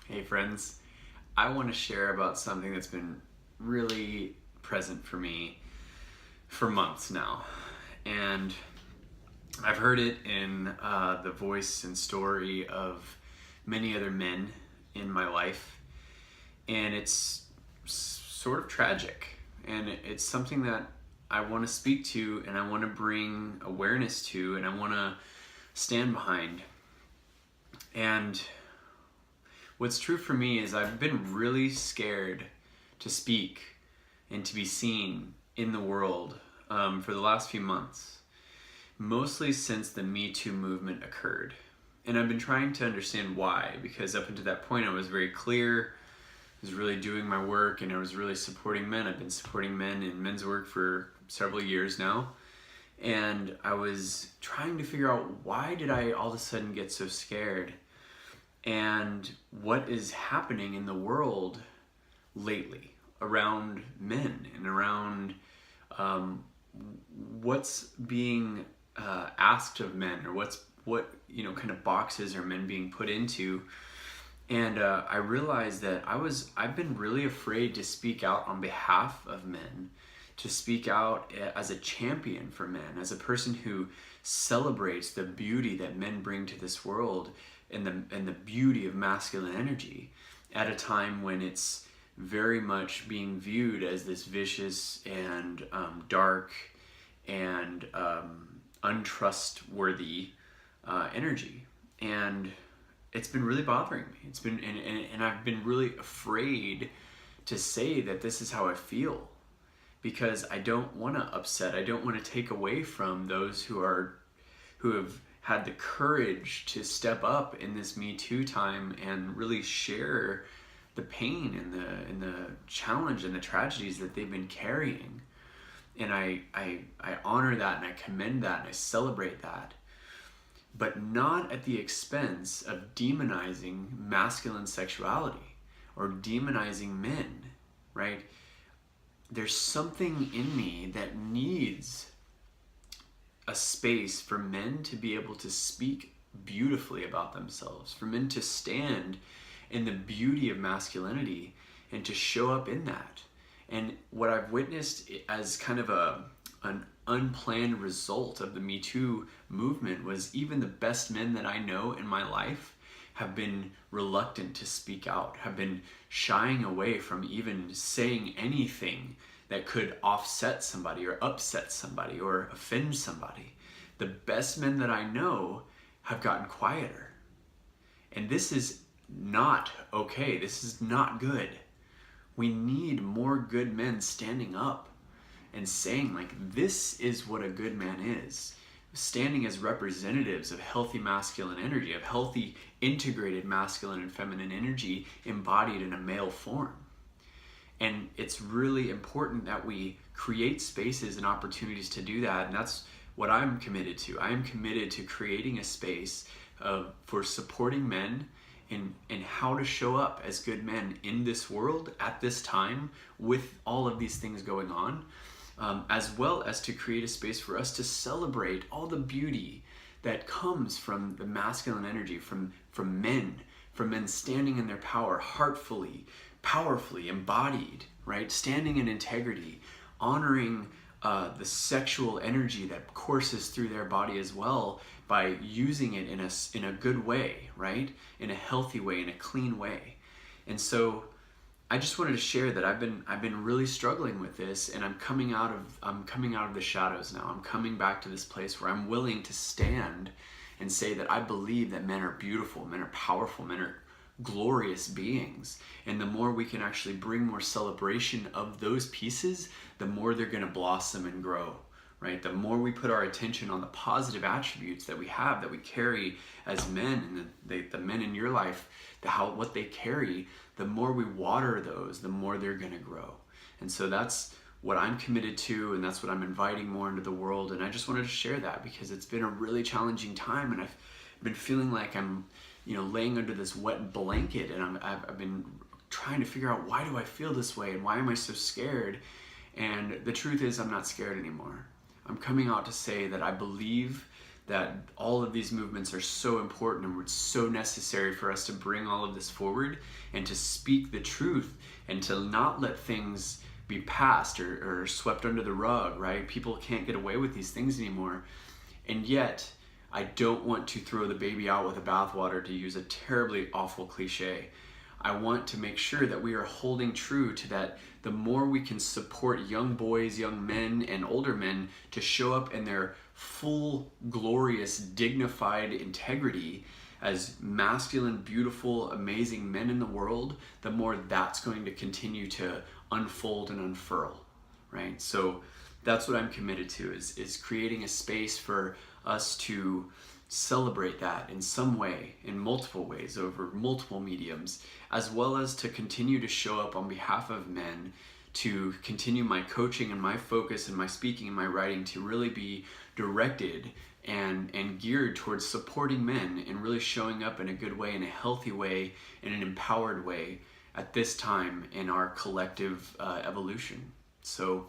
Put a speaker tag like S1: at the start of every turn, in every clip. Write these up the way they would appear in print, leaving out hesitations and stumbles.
S1: Hey friends, I want to share about something that's been really present for me for months now. And I've heard it in the voice and story of many other men in my life. And it's sort of tragic. And it's something that I want to speak to and I want to bring awareness to and I want to stand behind. And what's true for me is I've been really scared to speak and to be seen in the world for the last few months, mostly since the Metoo movement occurred. And I've been trying to understand why, because up until that point I was very clear, I was really doing my work and I was really supporting men. I've been supporting men in men's work for several years now. And I was trying to figure out, why did I all of a sudden get so scared? And what is happening in the world lately around men and around what's being asked of men, or what kind of boxes are men being put into. And I realized that I've been really afraid to speak out on behalf of men, to speak out as a champion for men, as a person who celebrates the beauty that men bring to this world and the beauty of masculine energy at a time when it's very much being viewed as this vicious and dark and untrustworthy energy. And it's been really bothering me. It's been and I've been really afraid to say that this is how I feel, because I don't want to upset. I don't want to take away from those who have had the courage to step up in this Me Too time and really share the pain and the challenge and the tragedies that they've been carrying. And I honor that and I commend that and I celebrate that, but not at the expense of demonizing masculine sexuality or demonizing men, right? There's something in me that needs a space for men to be able to speak beautifully about themselves, for men to stand in the beauty of masculinity and to show up in that. And what I've witnessed as kind of an unplanned result of the Me Too movement was even the best men that I know in my life have been reluctant to speak out, have been shying away from even saying anything that could offset somebody or upset somebody or offend somebody. The best men that I know have gotten quieter. And this is not okay. This is not good. We need more good men standing up and saying, like, this is what a good man is. Standing as representatives of healthy masculine energy, of healthy integrated masculine and feminine energy embodied in a male form. And it's really important that we create spaces and opportunities to do that. And that's what I'm committed to. I am committed to creating a space for supporting men in how to show up as good men in this world at this time with all of these things going on, as well as to create a space for us to celebrate all the beauty that comes from the masculine energy, from men standing in their power, heartfully, powerfully embodied, right? Standing in integrity, honoring the sexual energy that courses through their body as well, by using it in a good way, right? In a healthy way, in a clean way. And so I just wanted to share that I've been really struggling with this, and I'm coming out of the shadows now. I'm coming back to this place where I'm willing to stand and say that I believe that men are beautiful, men are powerful, men are glorious beings. And the more we can actually bring more celebration of those pieces, the more they're going to blossom and grow, right? The more we put our attention on the positive attributes that we have, that we carry as men, and the men in your life, what they carry, the more we water those, the more they're going to grow. And so that's what I'm committed to, and that's what I'm inviting more into the world. And I just wanted to share that because it's been a really challenging time, and I've been feeling like I'm laying under this wet blanket, and I've been trying to figure out, why do I feel this way and why am I so scared? And the truth is, I'm not scared anymore. I'm coming out to say that I believe that all of these movements are so important and it's so necessary for us to bring all of this forward and to speak the truth and to not let things be passed or swept under the rug, right? People can't get away with these things anymore. And yet, I don't want to throw the baby out with the bathwater, to use a terribly awful cliche. I want to make sure that we are holding true to that. The more we can support young boys, young men, and older men to show up in their full, glorious, dignified integrity as masculine, beautiful, amazing men in the world, the more that's going to continue to unfold and unfurl, right? So that's what I'm committed to, is creating a space for us to celebrate that in some way, in multiple ways, over multiple mediums, as well as to continue to show up on behalf of men, to continue my coaching and my focus and my speaking and my writing to really be directed and geared towards supporting men and really showing up in a good way, in a healthy way, in an empowered way at this time in our collective evolution. So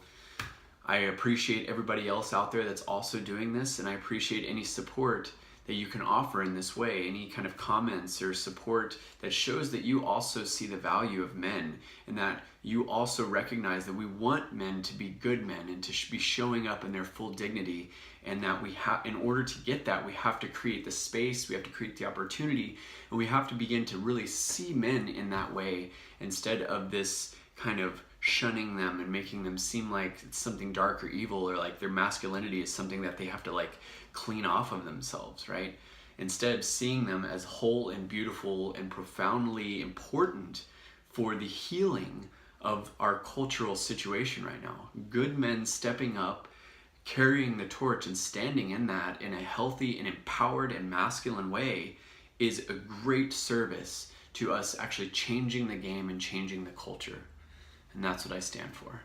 S1: I appreciate everybody else out there that's also doing this, and I appreciate any support that you can offer in this way, any kind of comments or support that shows that you also see the value of men and that you also recognize that we want men to be good men and to be showing up in their full dignity, and that we have, in order to get that, we have to create the space, we have to create the opportunity, and we have to begin to really see men in that way instead of this kind of shunning them and making them seem like it's something dark or evil, or like their masculinity is something that they have to like clean off of themselves, right? Instead, seeing them as whole and beautiful and profoundly important for the healing of our cultural situation right now. Good men stepping up, carrying the torch and standing in that in a healthy and empowered and masculine way is a great service to us actually changing the game and changing the culture. And that's what I stand for.